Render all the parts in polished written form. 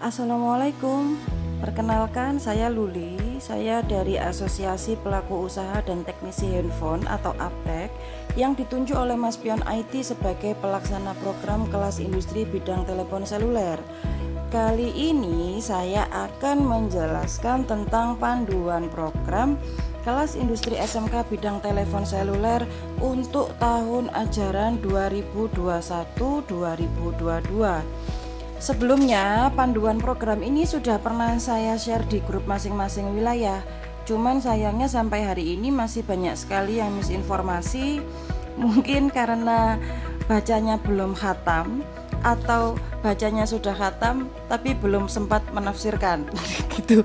Assalamualaikum. Perkenalkan, saya Luli. Saya dari Asosiasi Pelaku Usaha dan Teknisi Handphone atau APTEK yang ditunjuk oleh Mas Pion IT sebagai pelaksana program kelas industri bidang telepon seluler. Kali ini saya akan menjelaskan tentang panduan program kelas industri SMK bidang telepon seluler untuk tahun ajaran 2021-2022. Sebelumnya, panduan program ini sudah pernah saya share di grup masing-masing wilayah. Cuman sayangnya sampai hari ini masih banyak sekali yang misinformasi. Mungkin karena bacanya belum khatam atau bacanya sudah khatam tapi belum sempat menafsirkan gitu.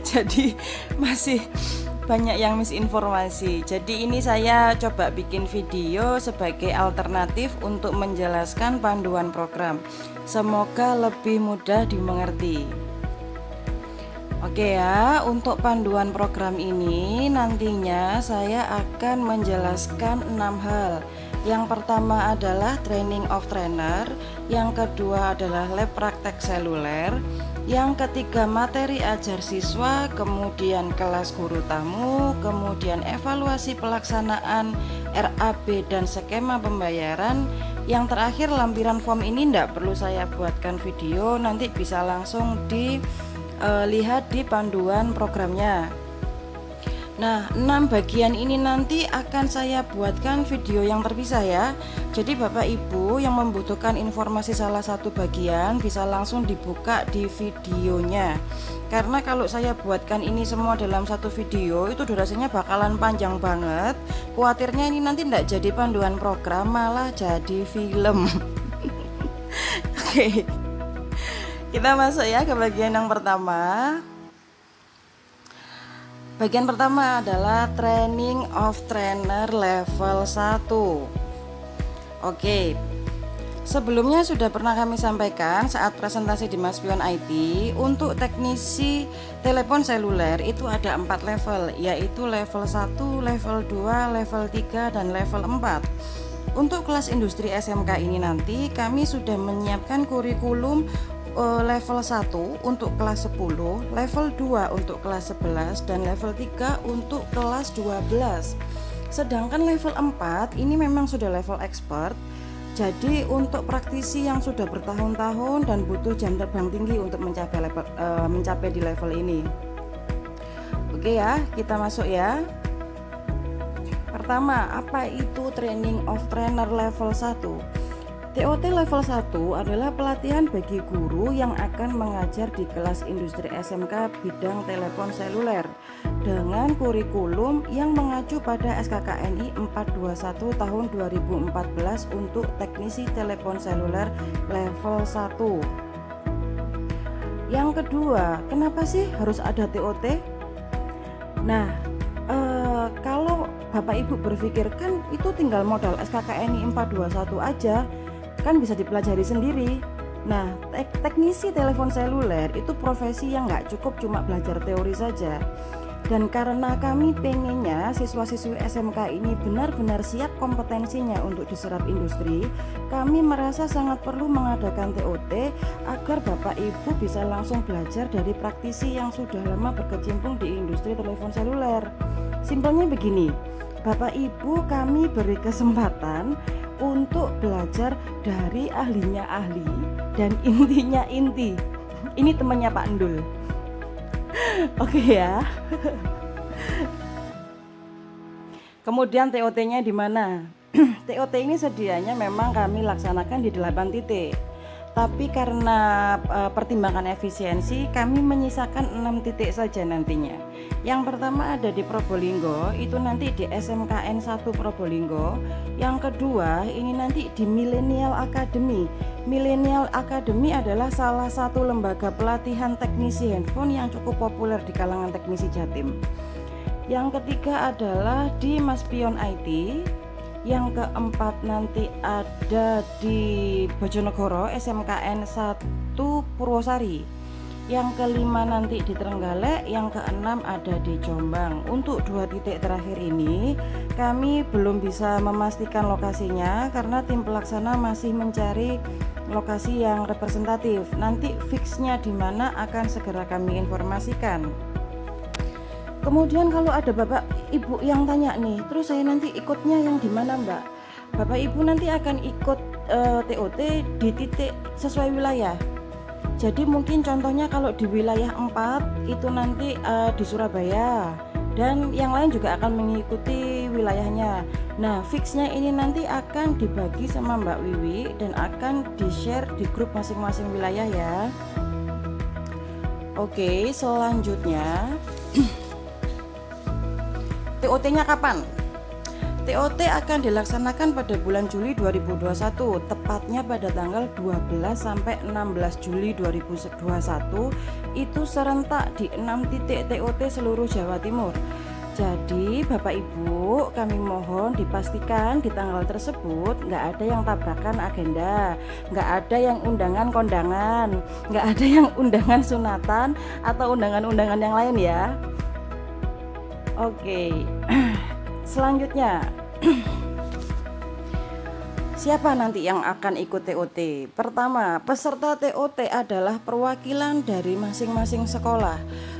Jadi masih banyak yang misinformasi. Jadi ini saya coba bikin video sebagai alternatif untuk menjelaskan panduan program. Semoga lebih mudah dimengerti. Oke ya, untuk panduan program ini nantinya saya akan menjelaskan 6 hal. Yang pertama adalah training of trainer, yang kedua adalah lab praktek seluler, yang ketiga materi ajar siswa, kemudian kelas guru tamu, kemudian evaluasi pelaksanaan RAB dan skema pembayaran. Yang terakhir lampiran form ini tidak perlu saya buatkan video, nanti bisa langsung dilihat di panduan programnya. Nah, 6 bagian ini nanti akan saya buatkan video yang terpisah ya. Jadi Bapak Ibu yang membutuhkan informasi salah satu bagian bisa langsung dibuka di videonya. Karena kalau saya buatkan ini semua dalam satu video itu durasinya bakalan panjang banget. Khawatirnya ini nanti tidak jadi panduan program, malah jadi film. Oke. Kita masuk ya ke bagian yang pertama. Bagian pertama adalah training of trainer level 1. Oke. Sebelumnya sudah pernah kami sampaikan saat presentasi di Mas Pion IT, untuk teknisi telepon seluler itu ada 4 level, yaitu level 1, level 2, level 3 dan level 4. Untuk kelas industri SMK ini nanti kami sudah menyiapkan kurikulum level 1 untuk kelas 10, level 2 untuk kelas 11 dan level 3 untuk kelas 12. Sedangkan level 4 ini memang sudah level expert. Jadi untuk praktisi yang sudah bertahun-tahun dan butuh jam terbang tinggi untuk mencapai di level ini. Oke ya, kita masuk ya. Pertama, apa itu training of trainer level 1? TOT level 1 adalah pelatihan bagi guru yang akan mengajar di kelas industri SMK bidang telepon seluler dengan kurikulum yang mengacu pada SKKNI 421 tahun 2014 untuk teknisi telepon seluler level 1. Yang kedua, kenapa sih harus ada TOT? Nah, kalau Bapak Ibu berpikir kan itu tinggal modal SKKNI 421 aja, kan bisa dipelajari sendiri. Nah, teknisi telepon seluler itu profesi yang nggak cukup cuma belajar teori saja. Dan karena kami pengennya siswa-siswi SMK ini benar-benar siap kompetensinya untuk diserap industri, kami merasa sangat perlu mengadakan TOT agar Bapak Ibu bisa langsung belajar dari praktisi yang sudah lama berkecimpung di industri telepon seluler. Simpelnya begini, Bapak Ibu kami beri kesempatan untuk belajar dari ahlinya ahli dan intinya inti. Ini temannya Pak Endul. Oke ya. Kemudian TOT-nya di mana? TOT ini sedianya memang kami laksanakan di 8 titik. Tapi karena pertimbangan efisiensi, kami menyisakan 6 titik saja nantinya. Yang pertama ada di Probolinggo, itu nanti di SMKN 1 Probolinggo. Yang kedua, ini nanti di Millennial Academy. Millennial Academy adalah salah satu lembaga pelatihan teknisi handphone yang cukup populer di kalangan teknisi Jatim. Yang ketiga adalah di Mas Pion IT. Yang keempat nanti ada di Bojonegoro SMKN 1 Purwosari. Yang kelima nanti di Trenggalek, yang keenam ada di Jombang. Untuk 2 titik terakhir ini kami belum bisa memastikan lokasinya karena tim pelaksana masih mencari lokasi yang representatif. Nanti fixnya di mana akan segera kami informasikan. Kemudian kalau ada Bapak Ibu yang tanya nih, terus saya nanti ikutnya yang di mana Mbak? Bapak Ibu nanti akan ikut TOT di titik sesuai wilayah. Jadi mungkin contohnya kalau di wilayah 4 itu nanti di Surabaya, dan yang lain juga akan mengikuti wilayahnya. Nah, fixnya ini nanti akan dibagi sama Mbak Wiwi dan akan di-share di grup masing-masing wilayah ya. Oke, selanjutnya TOT-nya kapan? TOT akan dilaksanakan pada bulan Juli 2021, tepatnya pada tanggal 12 sampai 16 Juli 2021. Itu serentak di 6 titik TOT seluruh Jawa Timur. Jadi Bapak Ibu, kami mohon dipastikan di tanggal tersebut nggak ada yang tabrakan agenda, nggak ada yang undangan kondangan, nggak ada yang undangan sunatan atau undangan-undangan yang lain ya. Oke, selanjutnya siapa nanti yang akan ikut TOT? Pertama, peserta TOT adalah perwakilan dari masing-masing sekolah.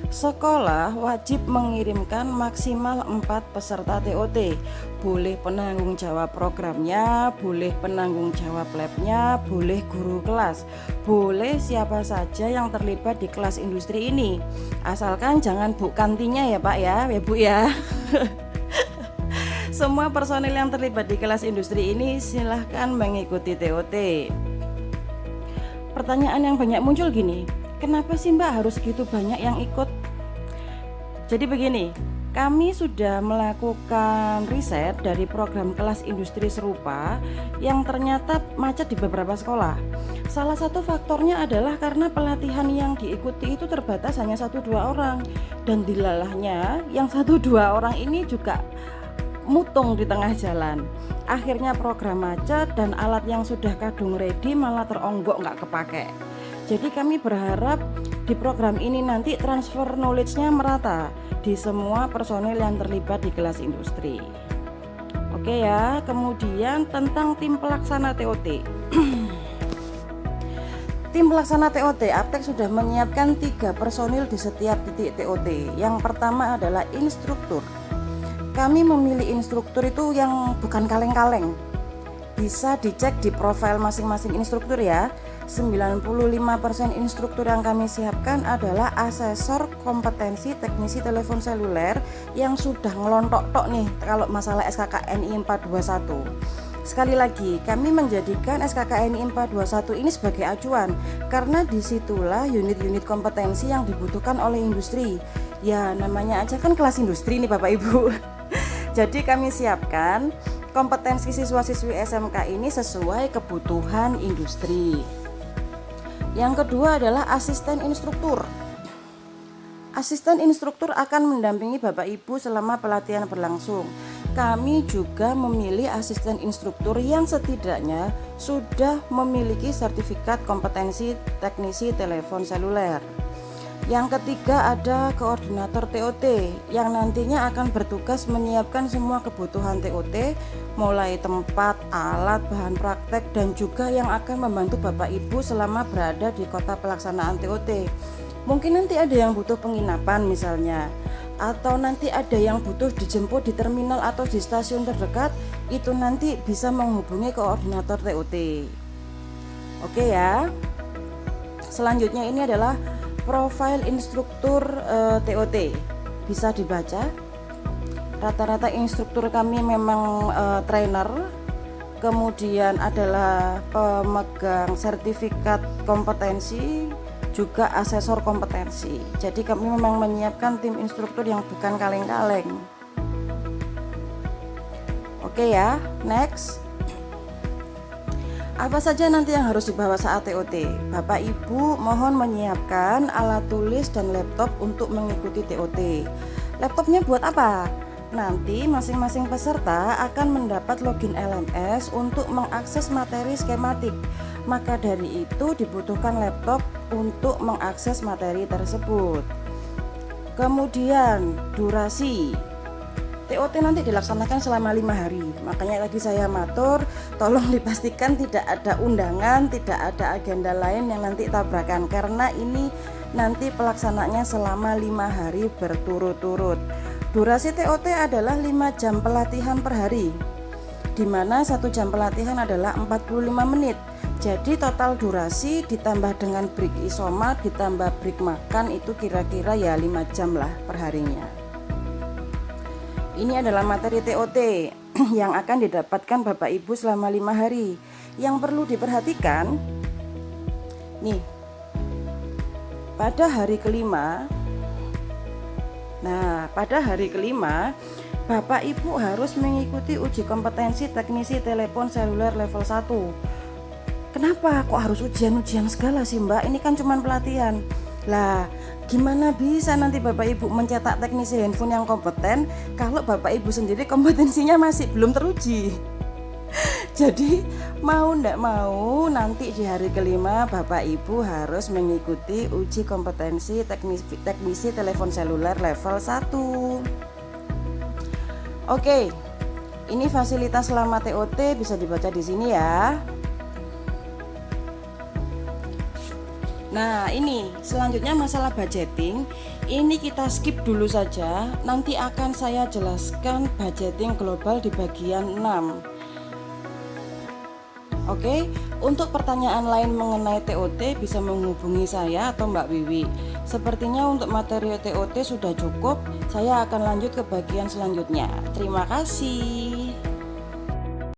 Sekolah wajib mengirimkan maksimal 4 peserta TOT. Boleh penanggung jawab programnya, boleh penanggung jawab labnya, boleh guru kelas, boleh siapa saja yang terlibat di kelas industri ini. Asalkan jangan Bu kantinnya ya Pak ya Bu ya. Semua personil yang terlibat di kelas industri ini silahkan mengikuti TOT. Pertanyaan yang banyak muncul gini, kenapa sih Mbak harus gitu banyak yang ikut? Jadi begini, kami sudah melakukan riset dari program kelas industri serupa yang ternyata macet di beberapa sekolah. Salah satu faktornya adalah karena pelatihan yang diikuti itu terbatas hanya 1-2 orang, dan dilalahnya yang 1-2 orang ini juga mutung di tengah jalan. Akhirnya program macet dan alat yang sudah kadung ready malah teronggok nggak kepake. Jadi kami berharap di program ini nanti transfer knowledge-nya merata di semua personil yang terlibat di kelas industri. Oke ya, kemudian tentang tim pelaksana TOT. Tim pelaksana TOT, Aptek sudah menyiapkan 3 personil di setiap titik TOT. Yang pertama adalah instruktur. Kami memilih instruktur itu yang bukan kaleng-kaleng. Bisa dicek di profil masing-masing instruktur ya. 95% instruktur yang kami siapkan adalah asesor kompetensi teknisi telepon seluler yang sudah ngelontok-tok nih kalau masalah SKKNI 421. Sekali lagi, kami menjadikan SKKNI 421 ini sebagai acuan karena disitulah unit-unit kompetensi yang dibutuhkan oleh industri. Ya namanya aja kan kelas industri nih Bapak Ibu. Jadi kami siapkan kompetensi siswa-siswi SMK ini sesuai kebutuhan industri. Yang kedua adalah asisten instruktur. Asisten instruktur akan mendampingi Bapak Ibu selama pelatihan berlangsung. Kami juga memilih asisten instruktur yang setidaknya sudah memiliki sertifikat kompetensi teknisi telepon seluler. Yang ketiga ada koordinator TOT yang nantinya akan bertugas menyiapkan semua kebutuhan TOT, mulai tempat, alat, bahan praktek, dan juga yang akan membantu Bapak Ibu selama berada di kota pelaksanaan TOT. Mungkin nanti ada yang butuh penginapan misalnya, atau nanti ada yang butuh dijemput di terminal atau di stasiun terdekat, itu nanti bisa menghubungi koordinator TOT. Oke ya. Selanjutnya ini adalah profil instruktur TOT. Bisa dibaca. Rata-rata instruktur kami memang trainer, kemudian adalah pemegang sertifikat kompetensi, juga asesor kompetensi. Jadi kami memang menyiapkan tim instruktur yang bukan kaleng-kaleng. Oke ya, next. Apa saja nanti yang harus dibawa saat TOT? Bapak Ibu mohon menyiapkan alat tulis dan laptop untuk mengikuti TOT. Laptopnya buat apa? Nanti masing-masing peserta akan mendapat login LMS untuk mengakses materi skematik. Maka dari itu dibutuhkan laptop untuk mengakses materi tersebut. Kemudian durasi. TOT nanti dilaksanakan selama 5 hari. Makanya tadi saya matur, tolong dipastikan tidak ada undangan, tidak ada agenda lain yang nanti tabrakan, karena ini nanti pelaksananya selama 5 hari berturut-turut. Durasi TOT adalah 5 jam pelatihan per hari, di mana 1 jam pelatihan adalah 45 menit. Jadi total durasi ditambah dengan break isomat ditambah break makan itu kira-kira ya 5 jam lah per harinya. Ini adalah materi TOT yang akan didapatkan Bapak Ibu selama 5 hari. Yang perlu diperhatikan, nih, pada hari kelima, Bapak Ibu harus mengikuti uji kompetensi teknisi telepon seluler level 1. Kenapa kok harus ujian-ujian segala sih Mbak? Ini kan cuma pelatihan. Lah, gimana bisa nanti Bapak Ibu mencetak teknisi handphone yang kompeten kalau Bapak Ibu sendiri kompetensinya masih belum teruji? Jadi mau ndak mau nanti di hari kelima Bapak Ibu harus mengikuti uji kompetensi teknisi telepon seluler level 1. Oke, ini fasilitas selama TOT bisa dibaca di sini ya. Nah, ini selanjutnya masalah budgeting. Ini kita skip dulu saja. Nanti akan saya jelaskan budgeting global di bagian 6. Oke, untuk pertanyaan lain mengenai TOT bisa menghubungi saya atau Mbak Wiwi. Sepertinya untuk materi TOT sudah cukup. Saya akan lanjut ke bagian selanjutnya. Terima kasih.